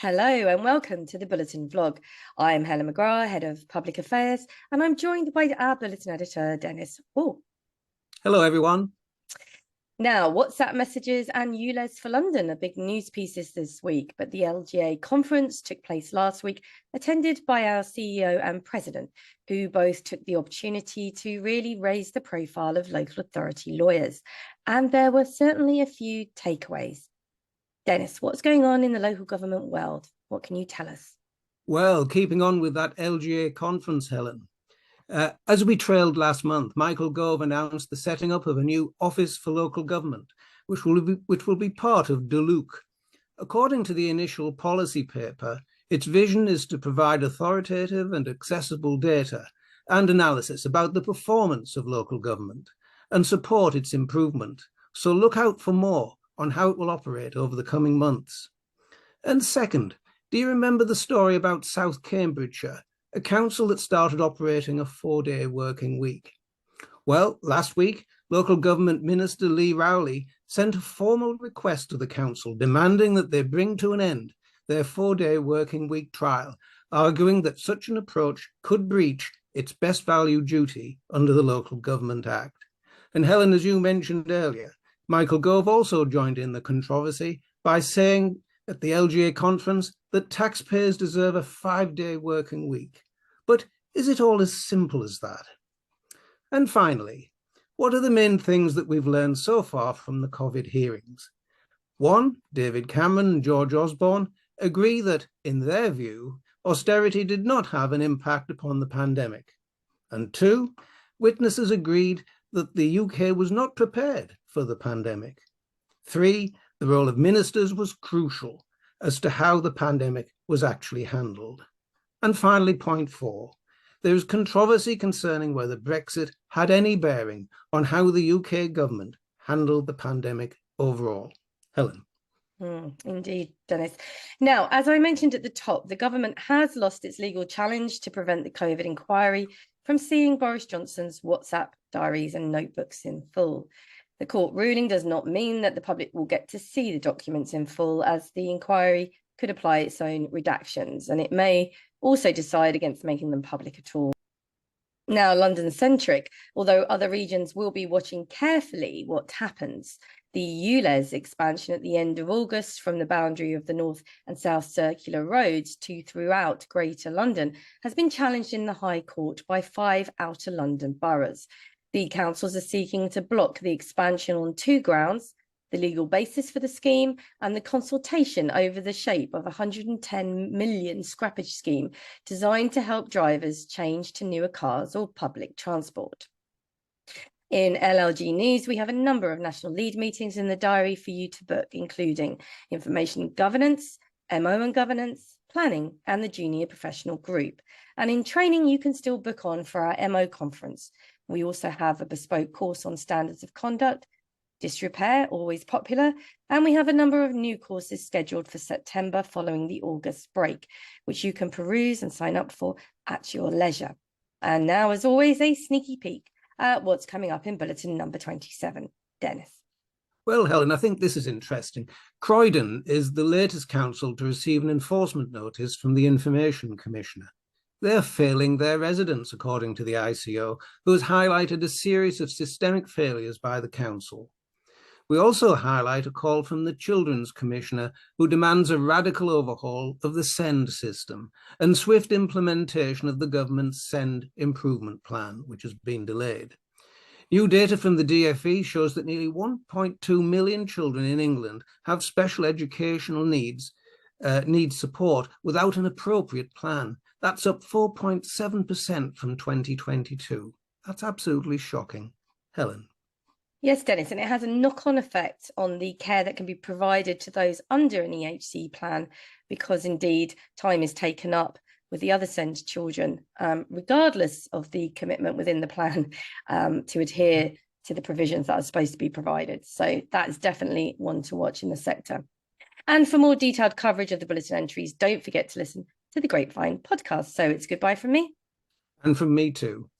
Hello and welcome to the Bulletin vlog. I'm Helen McGrath, Head of Public Affairs, and I'm joined by our Bulletin Editor, Dennis Hall. Hello, everyone. Now, WhatsApp messages and ULEZ for London are big news pieces this week, but the LGA conference took place last week, attended by our CEO and President, who both took the opportunity to really raise the profile of local authority lawyers. And there were certainly a few takeaways. Dennis, what's going on in the local government world? What can you tell us? Well, keeping on with that LGA conference, Helen. As we trailed last month, Michael Gove announced the setting up of a new Office for Local Government, which will be part of DLUC. According to the initial policy paper, its vision is to provide authoritative and accessible data and analysis about the performance of local government and support its improvement. So look out for more on how it will operate over the coming months. And second, do you remember the story about South Cambridgeshire, a council that started operating a 4-day working week? Well, last week, Local Government Minister Lee Rowley sent a formal request to the council demanding that they bring to an end their 4-day working week trial, arguing that such an approach could breach its best value duty under the Local Government Act. And Helen, as you mentioned earlier, Michael Gove also joined in the controversy by saying at the LGA conference that taxpayers deserve a 5-day working week. But is it all as simple as that? And finally, what are the main things that we've learned so far from the COVID hearings? One, David Cameron and George Osborne agree that, in their view, austerity did not have an impact upon the pandemic. And two, witnesses agreed that the UK was not prepared for the pandemic. Three, the role of ministers was crucial as to how the pandemic was actually handled. And finally, point four, there is controversy concerning whether Brexit had any bearing on how the UK government handled the pandemic overall. Helen. Indeed, Dennis. Now, as I mentioned at the top, the government has lost its legal challenge to prevent the COVID inquiry from seeing Boris Johnson's WhatsApp diaries and notebooks in full. The court ruling does not mean that the public will get to see the documents in full, as the inquiry could apply its own redactions, and it may also decide against making them public at all. Now, London-centric, although other regions will be watching carefully what happens, the ULEZ expansion at the end of August from the boundary of the North and South Circular Roads to throughout Greater London has been challenged in the High Court by 5 outer London boroughs. The councils are seeking to block the expansion on 2 grounds: the legal basis for the scheme and the consultation over the shape of a 110 million scrappage scheme designed to help drivers change to newer cars or public transport. In LLG News, we have a number of national lead meetings in the diary for you to book, including information governance, MO and governance, planning, and the junior professional group. And in training, you can still book on for our MO conference. We also have a bespoke course on standards of conduct, disrepair, always popular, and we have a number of new courses scheduled for September following the August break, which you can peruse and sign up for at your leisure. And now, as always, a sneaky peek at what's coming up in bulletin number 27. Dennis. Well, Helen, I think this is interesting. Croydon is the latest council to receive an enforcement notice from the Information Commissioner. They're failing their residents, according to the ICO, who has highlighted a series of systemic failures by the council. We also highlight a call from the Children's Commissioner, who demands a radical overhaul of the SEND system and swift implementation of the government's SEND improvement plan, which has been delayed. New data from the DfE shows that nearly 1.2 million children in England have special educational needs support without an appropriate plan. That's up 4.7% from 2022. That's absolutely shocking. Helen. Yes, Dennis, and it has a knock-on effect on the care that can be provided to those under an EHC plan, because indeed time is taken up with the other SEND children, regardless of the commitment within the plan to adhere to the provisions that are supposed to be provided. So that is definitely one to watch in the sector. And for more detailed coverage of the bulletin entries, don't forget to listen to the Grapevine podcast. So it's goodbye from me. And from me too.